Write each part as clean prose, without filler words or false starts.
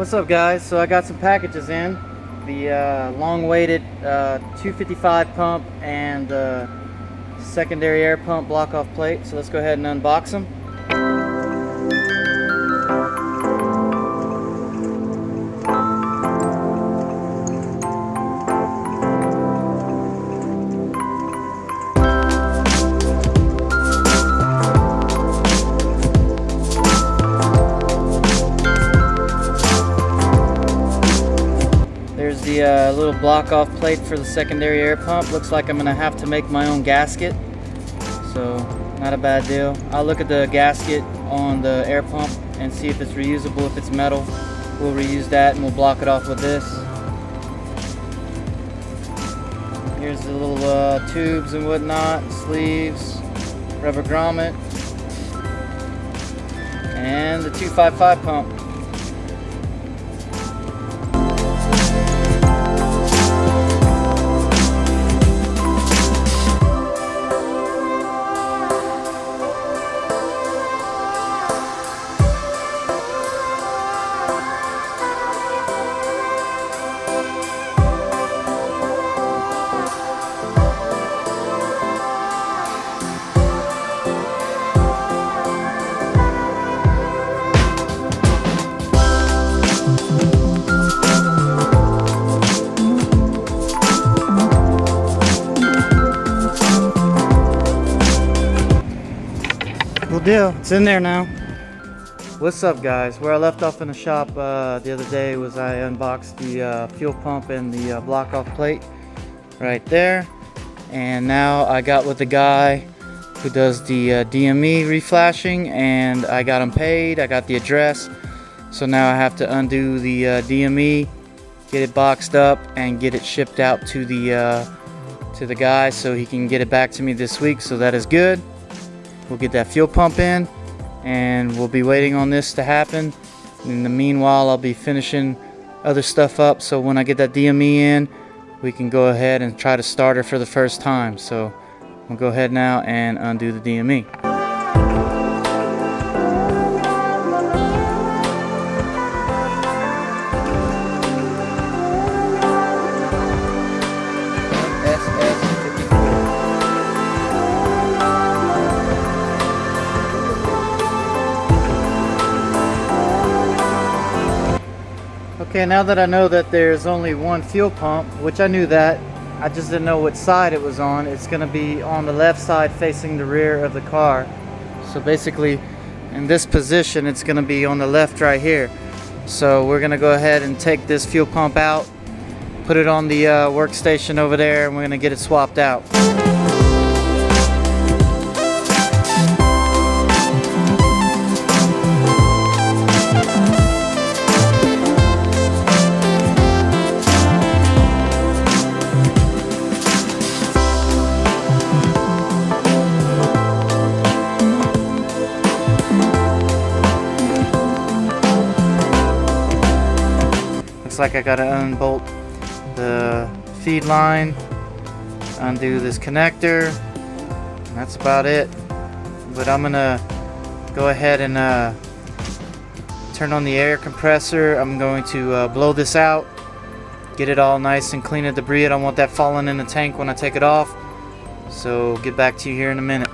What's up, guys? So I got some packages in. The long-awaited 255 pump and secondary air pump block-off plate. So let's go ahead and unbox them. There's the little block-off plate for the secondary air pump. Looks like I'm gonna have to make my own gasket, so not a bad deal. I'll look at the gasket on the air pump and see if it's reusable. If it's metal, we'll reuse that and we'll block it off with this. Here's the little tubes and whatnot, sleeves, rubber grommet, and the 255 pump. Deal, it's in there now. What's up, guys? Where I left off in the shop the other day was I unboxed the fuel pump and the block off plate right there, and now I got with the guy who does the DME reflashing, and I got him paid. I got the address, so now I have to undo the DME, get it boxed up and get it shipped out to the guy so he can get it back to me this week. So that is good. We'll get that fuel pump in, and we'll be waiting on this to happen. In the meanwhile, I'll be finishing other stuff up, so when I get that DME in, we can go ahead and try to start her for the first time. So we'll go ahead now and undo the DME. Okay, now that I know that there's only one fuel pump, which I knew that, I just didn't know what side it was on. It's going to be on the left side facing the rear of the car. So basically, in this position, it's going to be on the left right here. So we're going to go ahead and take this fuel pump out, put it on the workstation over there, and we're going to get it swapped out. Looks like I gotta unbolt the feed line, undo this connector, and that's about it. But I'm gonna go ahead and turn on the air compressor. I'm going to blow this out, get it all nice and clean of debris. I don't want that falling in the tank when I take it off. So get back to you here in a minute.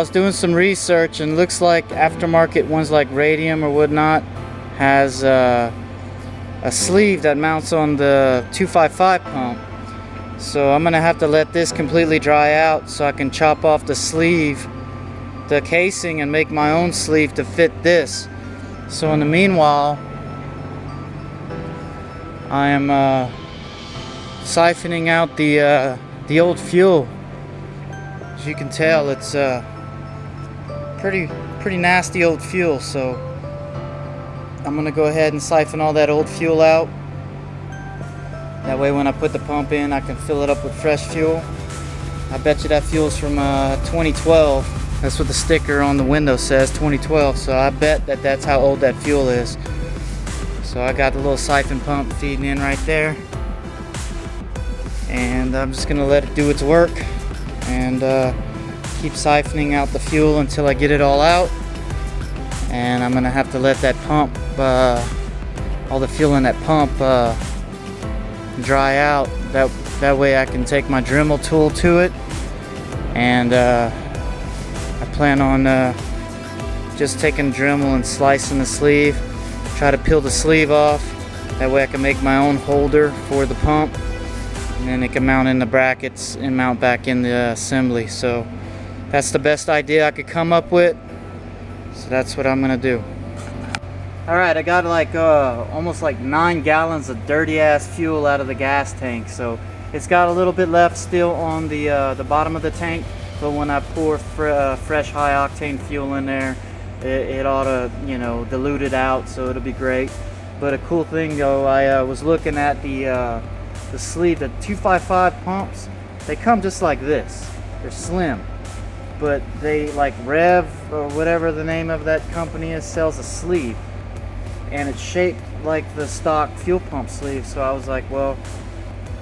was doing some research, and looks like aftermarket ones like Radium or whatnot has a sleeve that mounts on the 255 pump. So I'm gonna have to let this completely dry out so I can chop off the sleeve, the casing, and make my own sleeve to fit this. So in the meanwhile, I am siphoning out the old fuel. As you can tell, it's pretty nasty old fuel. So I'm gonna go ahead and siphon all that old fuel out. That way when I put the pump in, I can fill it up with fresh fuel. I bet you that fuel's from 2012. That's what the sticker on the window says, 2012. So I bet that that's how old that fuel is. So I got the little siphon pump feeding in right there. And I'm just gonna let it do its work and keep siphoning out the fuel until I get it all out. And I'm gonna have to let that pump, all the fuel in that pump dry out. That way I can take my Dremel tool to it, and I plan on just taking Dremel and slicing the sleeve, try to peel the sleeve off. That way I can make my own holder for the pump, and then it can mount in the brackets and mount back in the assembly. So that's the best idea I could come up with. So that's what I'm gonna do. Alright, I got like almost like 9 gallons of dirty ass fuel out of the gas tank. So it's got a little bit left still on the bottom of the tank, but when I pour fresh high octane fuel in there, it ought to, you know, dilute it out, so it'll be great. But a cool thing though, I was looking at the sleeve, the 255 pumps. They come just like this. They're slim, but they, like Rev or whatever the name of that company is, sells a sleeve, and it's shaped like the stock fuel pump sleeve. So I was like, well,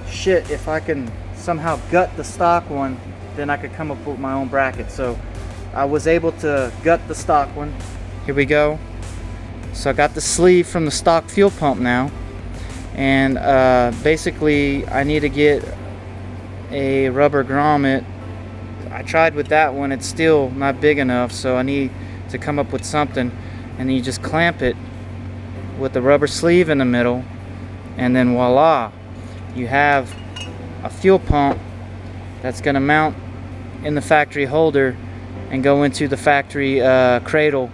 shit, if I can somehow gut the stock one, then I could come up with my own bracket. So I was able to gut the stock one. Here we go. So I got the sleeve from the stock fuel pump now, and basically I need to get a rubber grommet. I tried with that one, it's still not big enough, so I need to come up with something. And you just clamp it with the rubber sleeve in the middle, and then voila, you have a fuel pump that's going to mount in the factory holder and go into the factory cradle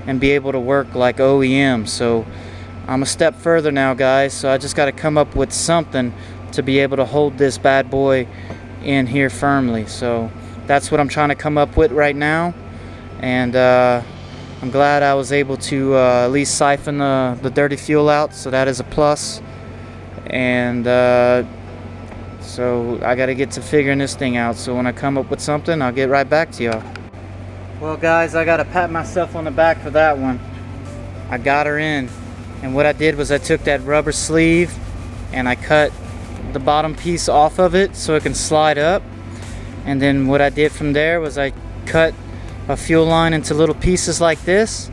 and be able to work like OEM. So I'm a step further now, guys, so I just got to come up with something to be able to hold this bad boy in here firmly. So that's what I'm trying to come up with right now, and I'm glad I was able to at least siphon the dirty fuel out, so that is a plus. And so I got to get to figuring this thing out, so when I come up with something, I'll get right back to y'all. Well guys, I got to pat myself on the back for that one. I got her in, and what I did was I took that rubber sleeve and I cut the bottom piece off of it so it can slide up, and then what I did from there was I cut a fuel line into little pieces like this,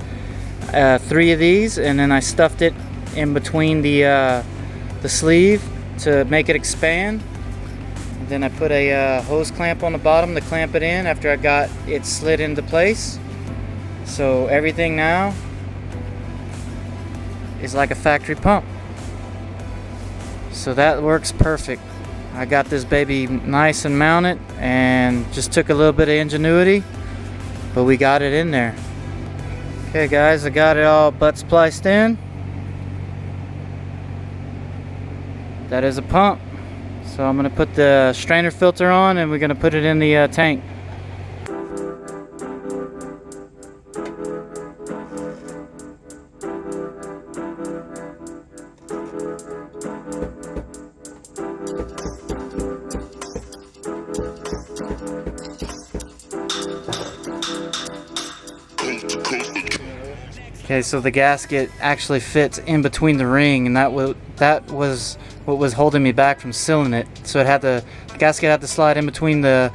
3 of these, and then I stuffed it in between the sleeve to make it expand. And then I put a hose clamp on the bottom to clamp it in after I got it slid into place. So everything now is like a factory pump. So that works perfect. I got this baby nice and mounted, and just took a little bit of ingenuity, but we got it in there. Okay guys, I got it all butt spliced in. That is a pump. So I'm gonna put the strainer filter on, and we're gonna put it in the tank. Okay, so the gasket actually fits in between the ring, and that was what was holding me back from sealing it. So the gasket had to slide in between the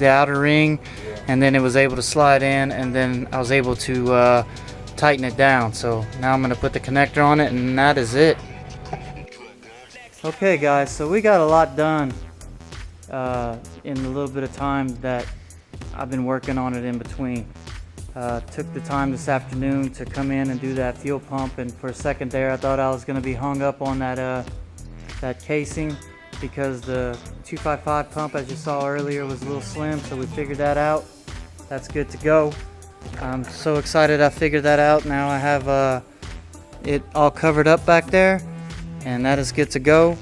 outer ring, and then it was able to slide in, and then I was able to tighten it down. So now I'm going to put the connector on it, and that is it. Okay guys, so we got a lot done in the little bit of time that I've been working on it in between. Took the time this afternoon to come in and do that fuel pump, and for a second there I thought I was going to be hung up on that casing, because the 255 pump, as you saw earlier, was a little slim, so we figured that out. That's good to go. I'm so excited I figured that out. Now I have it all covered up back there, and that is good to go.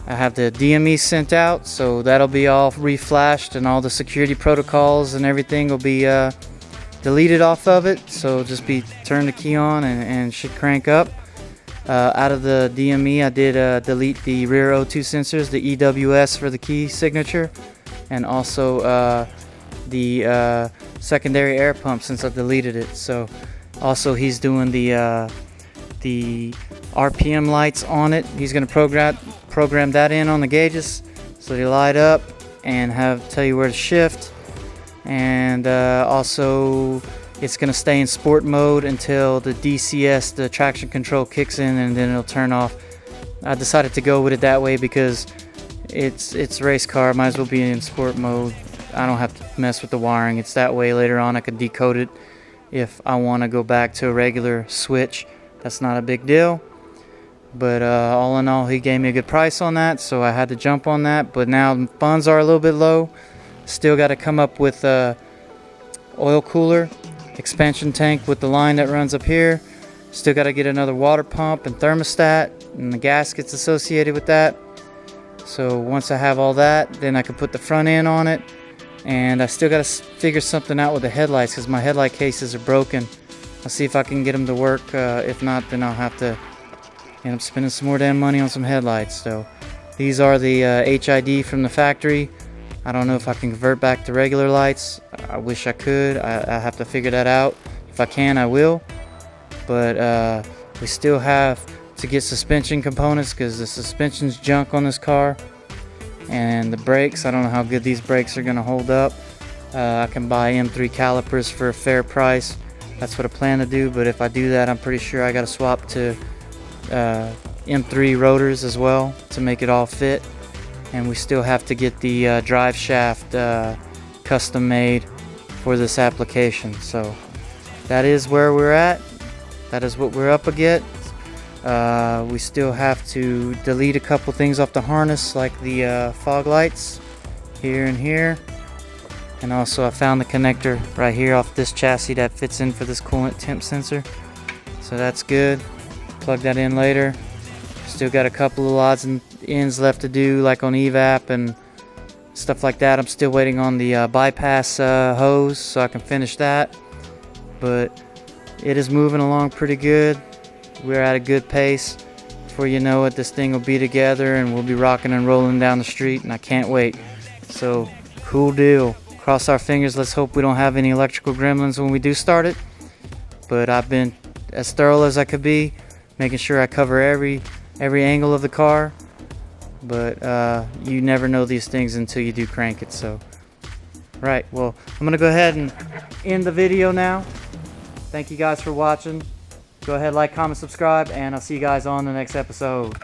I have the DME sent out, so that'll be all reflashed, and all the security protocols and everything will be deleted off of it. So just turn the key on and should crank up. Out of the DME, I did delete the rear O2 sensors, the EWS for the key signature, and also the secondary air pump, since I deleted it. So also he's doing the RPM lights on it. He's going to program that in on the gauges so they light up and tell you where to shift. And also it's going to stay in sport mode until the DCS, the traction control, kicks in, and then it'll turn off. I decided to go with it that way because it's race car, might as well be in sport mode. I don't have to mess with the wiring. It's that way. Later on I could decode it if I want to go back to a regular switch. That's not a big deal. But all in all, he gave me a good price on that, so I had to jump on that. But now funds are a little bit low. Still got to come up with oil cooler, expansion tank with the line that runs up here. Still got to get another water pump and thermostat and the gaskets associated with that. So once I have all that, then I can put the front end on it. And I still got to figure something out with the headlights, because my headlight cases are broken. I'll see if I can get them to work. If not, then I'll have to end up spending some more damn money on some headlights. So these are the HID from the factory. I don't know if I can convert back to regular lights. I wish I could. I have to figure that out. If I can, I will. But we still have to get suspension components, because the suspension's junk on this car. And the brakes, I don't know how good these brakes are going to hold up. I can buy M3 calipers for a fair price. That's what I plan to do. But if I do that, I'm pretty sure I got to swap to M3 rotors as well to make it all fit. And we still have to get the drive shaft custom made for this application. So that is where we're at. That is what we're up against. We still have to delete a couple things off the harness, like the fog lights here and here. And also I found the connector right here off this chassis that fits in for this coolant temp sensor. So that's good. Plug that in later. Still got a couple of odds and ends left to do, like on evap and stuff like that. I'm still waiting on the bypass hose so I can finish that. But it is moving along pretty good. We're at a good pace. Before you know it, this thing will be together and we'll be rocking and rolling down the street, and I can't wait. So cool deal. Cross our fingers. Let's hope we don't have any electrical gremlins when we do start it. But I've been as thorough as I could be, making sure I cover every angle of the car. But you never know these things until you do crank it. So right, well, I'm gonna go ahead and end the video now. Thank you guys for watching. Go ahead, like, comment, subscribe, and I'll see you guys on the next episode.